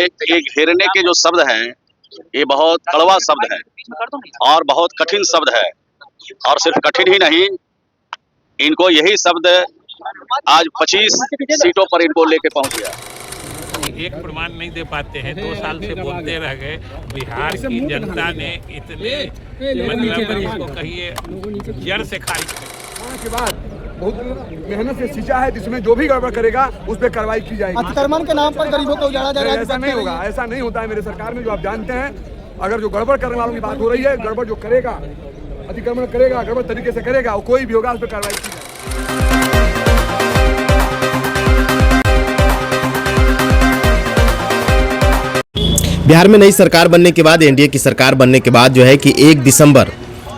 ये घेरने के जो शब्द हैं, ये बहुत कड़वा शब्द है और बहुत कठिन शब्द है। और सिर्फ कठिन ही नहीं, इनको यही शब्द आज 25 सीटों पर इनको लेके पहुंच गया। एक प्रमाण नहीं दे पाते हैं, 2 साल से बोलते रह गए। बिहार की जनता ने इतने मतलब इसको कहिए जड़ से खारिज के बाद बहुत मेहनत से सींचा है, जिसमें जो भी गड़बड़ करेगा उस पर कार्रवाई की जाएगी। अतिक्रमण के नाम पर गरीबों को उजाड़ा जा रहा है। ऐसा नहीं होगा, ऐसा नहीं होता है मेरे सरकार में, जो आप जानते हैं। अगर जो गड़बड़ करने वालों की बात हो रही है, गड़बड़ जो करेगा, अतिक्रमण करेगा, गड़बड़ तरीके से करेगा, वो कोई भी होगा, उस पर कार्रवाई की जाएगी। बिहार में नई सरकार बनने के बाद, एनडीए की सरकार बनने के बाद जो है कि 1 दिसंबर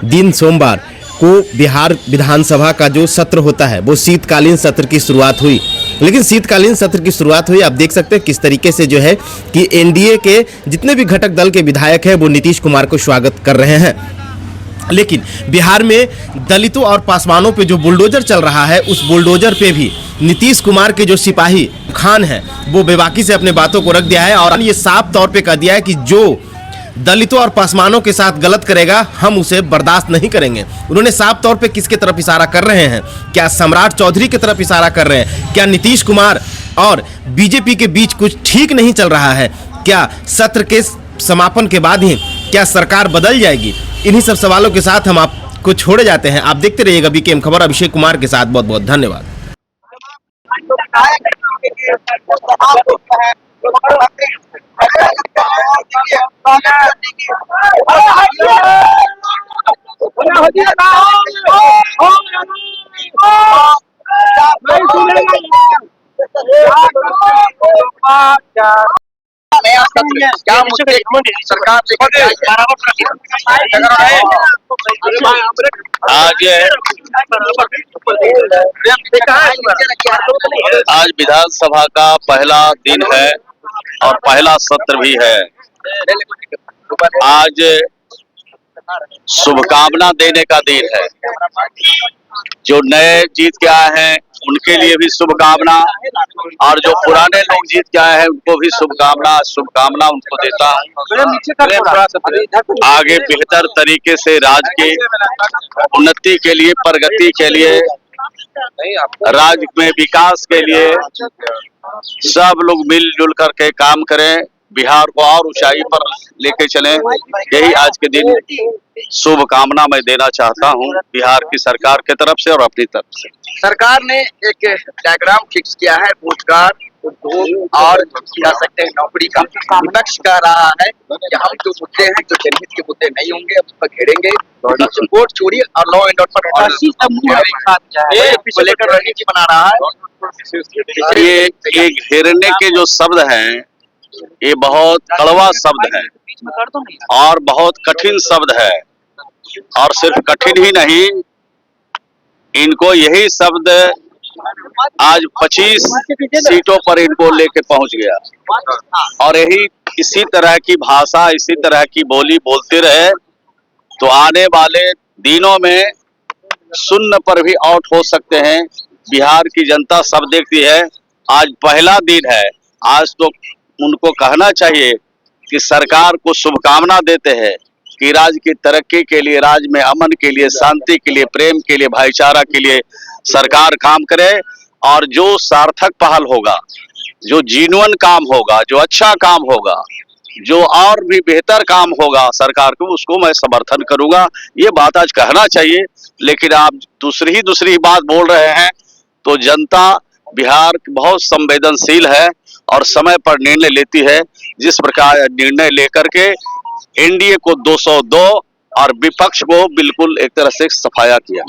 दिन सोमवार को बिहार विधानसभा का जो सत्र होता है वो शीतकालीन सत्र की शुरुआत हुई। लेकिन शीतकालीन सत्र की शुरुआत हुई, आप देख सकते हैं किस तरीके से जो है कि एनडीए के जितने भी घटक दल के विधायक हैं वो नीतीश कुमार को स्वागत कर रहे हैं। लेकिन बिहार में दलितों और पासवानों पे जो बुलडोजर चल रहा है, उस बुलडोजर पे भी नीतीश कुमार के जो सिपाही खान है वो बेबाकी से अपने बातों को रख दिया है और ये साफ तौर पे कह दिया है कि जो दलितों और पासवानों के साथ गलत करेगा हम उसे बर्दाश्त नहीं करेंगे। उन्होंने साफ तौर पे किसके तरफ इशारा कर रहे हैं? क्या सम्राट चौधरी की तरफ इशारा कर रहे हैं? क्या नीतीश कुमार और बीजेपी के बीच कुछ ठीक नहीं चल रहा है? क्या सत्र के समापन के बाद ही क्या सरकार बदल जाएगी? इन्हीं सब सवालों के साथ हम आपको छोड़े जाते हैं। आप देखते रहिएगा बीकेएम खबर अभिषेक कुमार के साथ। बहुत बहुत धन्यवाद। क्या मुझे सरकार आज विधानसभा का पहला दिन है और पहला सत्र भी है। आज शुभकामना देने का दिन है। जो नए जीत के आए हैं उनके लिए भी शुभकामना, और जो पुराने लोग जीत के आए हैं उनको भी शुभकामना उनको देता हूँ। आगे बेहतर तरीके से राज्य की उन्नति के लिए, प्रगति के लिए, राज्य में विकास के लिए सब लोग मिलजुल करके काम करें, बिहार को और ऊंचाई पर लेके चलें। यही आज के दिन शुभकामना मैं देना चाहता हूं बिहार की सरकार की तरफ से और अपनी तरफ से। सरकार ने एक डायग्राम फिक्स किया है रोजगार, उद्योग और कह सकते हैं नौकरी का। विपक्ष कह रहा है कि हम जो मुद्दे हैं, जो जनहित के मुद्दे नहीं होंगे, उस पर घेरेंगे। वोट चोरी और लॉ एंड ऑर्डर को लेकर रणनीति बना रहा है। ये घेरने के जो शब्द हैं, ये बहुत कड़वा शब्द है और बहुत कठिन शब्द है। और सिर्फ कठिन ही नहीं, इनको यही शब्द आज 25 सीटों पर इनको लेके पहुंच गया। और यही इसी तरह की भाषा, इसी तरह की बोली बोलते रहे तो आने वाले दिनों में शून्य पर भी आउट हो सकते हैं। बिहार की जनता सब देखती है। आज पहला दिन है, आज तो उनको कहना चाहिए कि सरकार को शुभकामना देते हैं कि राज्य की तरक्की के लिए, राज्य में अमन के लिए, शांति के लिए, प्रेम के लिए, भाईचारा के लिए सरकार काम करे। और जो सार्थक पहल होगा, जो जीनुइन काम होगा, जो अच्छा काम होगा, जो और भी बेहतर काम होगा सरकार को, उसको मैं समर्थन करूंगा। ये बात आज कहना चाहिए। लेकिन आप दूसरी बात बोल रहे हैं तो जनता बिहार बहुत संवेदनशील है और समय पर निर्णय लेती है। जिस प्रकार निर्णय लेकर के एनडीए को 202 और विपक्ष को बिल्कुल एक तरह से सफाया किया।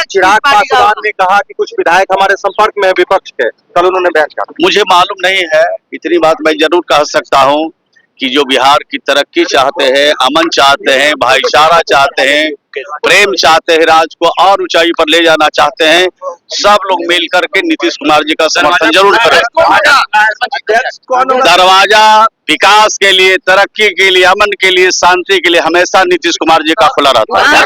चिराग पासवान ने कहा कि कुछ विधायक हमारे संपर्क में है विपक्ष के, कल उन्होंने बयान किया। मुझे मालूम नहीं है, इतनी बात मैं जरूर कह सकता हूं कि जो बिहार की तरक्की चाहते हैं, अमन चाहते हैं, भाईचारा चाहते हैं, प्रेम चाहते हैं, राज्य को और ऊंचाई पर ले जाना चाहते हैं, सब लोग मिल करके नीतीश कुमार जी का समर्थन जरूर करें। दरवाजा विकास के लिए, तरक्की के लिए, अमन के लिए, शांति के लिए हमेशा नीतीश कुमार जी का खुला रहता है।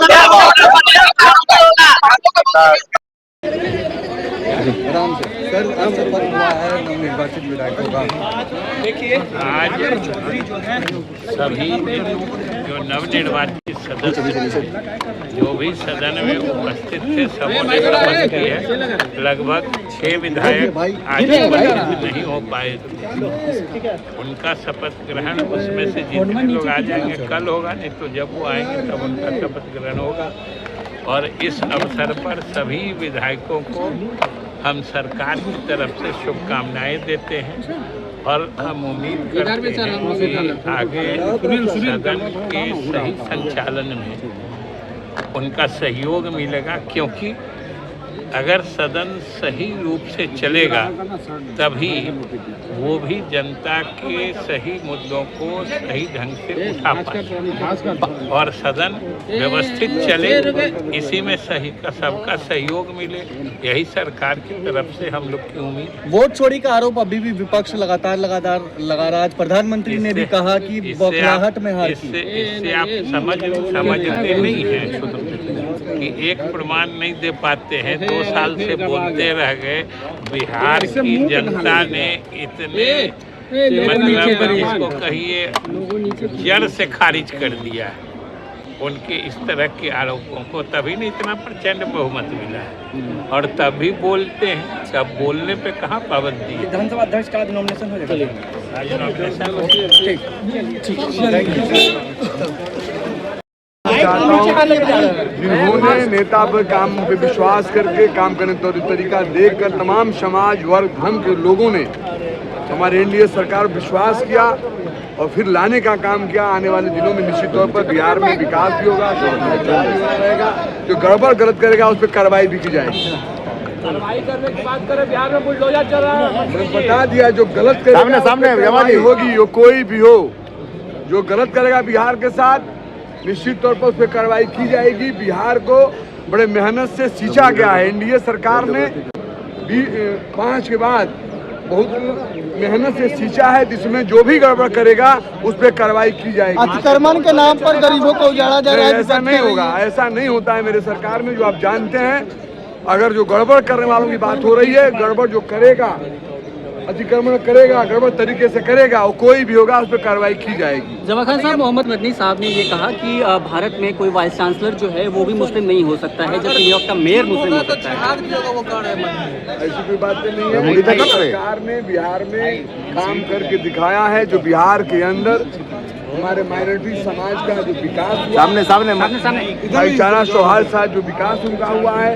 आराम से सर, अब शपथ हुआ है नवनिर्वाचित विधायकों का। आज सभी जो नवनिर्वाचित सदस्य जो भी सदन में उपस्थित थे सबों ने शपथ की है। लगभग 6 विधायक आज उपस्थित नहीं हो पाए। उनका शपथ ग्रहण उसमें से जितने लोग आ जाएंगे कल होगा, नहीं तो जब वो आएंगे तब उनका शपथ ग्रहण होगा। और इस अवसर पर सभी विधायकों को हम सरकार की तरफ से शुभकामनाएं देते हैं और हम उम्मीद करते हैं कि आगे सदन के सही संचालन में उनका सहयोग मिलेगा, क्योंकि अगर सदन सही रूप से चलेगा तभी वो भी जनता के सही मुद्दों को सही ढंग से उठा पाए और सदन व्यवस्थित चले, इसी में सही का सबका सहयोग मिले, यही सरकार की तरफ से हम लोग की उम्मीद। वोट चोरी का आरोप अभी भी विपक्ष लगातार लगा रहा है। प्रधानमंत्री ने भी कहा कि बौखलाहट में हार की। इससे आप समझते नहीं हैं कि एक प्रमाण नहीं दे पाते हैं। 2 साल से बोलते रह गए। बिहार की जनता ने इतने मतलब इसको कहिए जड़ से खारिज कर दिया है उनके इस तरह के आरोपों को, तभी नहीं इतना प्रचंड बहुमत मिला है। और तभी बोलते हैं, तब बोलने पे कहाँ पाबंदी है। विधानसभा अध्यक्ष का नॉमिनेशन हो जाएगा। आज नॉमिनेशन जिन्होंने नेता पर काम पे विश्वास करके काम करने का तरीका देखकर तमाम समाज वर्ग धर्म के लोगों ने हमारे एनडीए सरकार पर विश्वास किया और फिर लाने का काम किया। आने वाले दिनों में निश्चित तौर पर बिहार में विकास भी होगा, रहेगा। जो गड़बड़ गलत करेगा उस पर कार्रवाई भी की जाएगी। कार्रवाई करने की बात करें, बिहार में बुलडोजर चल रहा है। मैंने बता दिया, जो गलत करेगा कार्रवाई होगी, वो कोई भी हो। जो गलत करेगा बिहार के साथ निश्चित तौर पर उस पर कार्रवाई की जाएगी। बिहार को बड़े मेहनत से सींचा गया है। एनडीए सरकार ने 5 के बाद बहुत मेहनत से सींचा है, जिसमें जो भी गड़बड़ करेगा उस पर कार्रवाई की जाएगी। अतिक्रमण के नाम पर गरीबों को उजाड़ा जा रहा है। ऐसा नहीं होगा, ऐसा नहीं होता है मेरे सरकार में, जो आप जानते हैं। अगर जो गड़बड़ करने वालों की बात हो रही है, गड़बड़ जो करेगा, अतिक्रमण करेगा, गड़बड़ तरीके से करेगा, वो कोई भी होगा उस पर कार्रवाई की जाएगी। जमा खान साहब, मोहम्मद मदनी साहब ने ये कहा कि भारत में कोई वाइस चांसलर जो है वो भी मुस्लिम नहीं हो सकता है, जबकि न्यूयॉर्क का मेयर मुस्लिम हो सकता है। ऐसी कोई बातें नहीं है। सरकार ने बिहार में काम करके दिखाया है। जो बिहार के अंदर हमारे माइनॉरिटी समाज का जो विकास हुआ, सामने भाईचारा सौहार्द साथ जो विकास उनका हुआ है,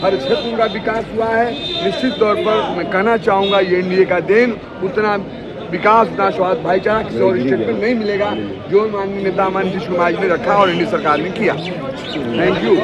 हर क्षेत्र उनका विकास हुआ है। निश्चित तौर पर मैं कहना चाहूँगा, ये एनडीए का देन, उतना विकास, उतना सौहार्द, भाईचारा किसी और स्टेट में नहीं मिलेगा जो माननीय नेता माननीय नीतीश कुमार जी ने रखा और एनडीए सरकार ने किया। Thank you.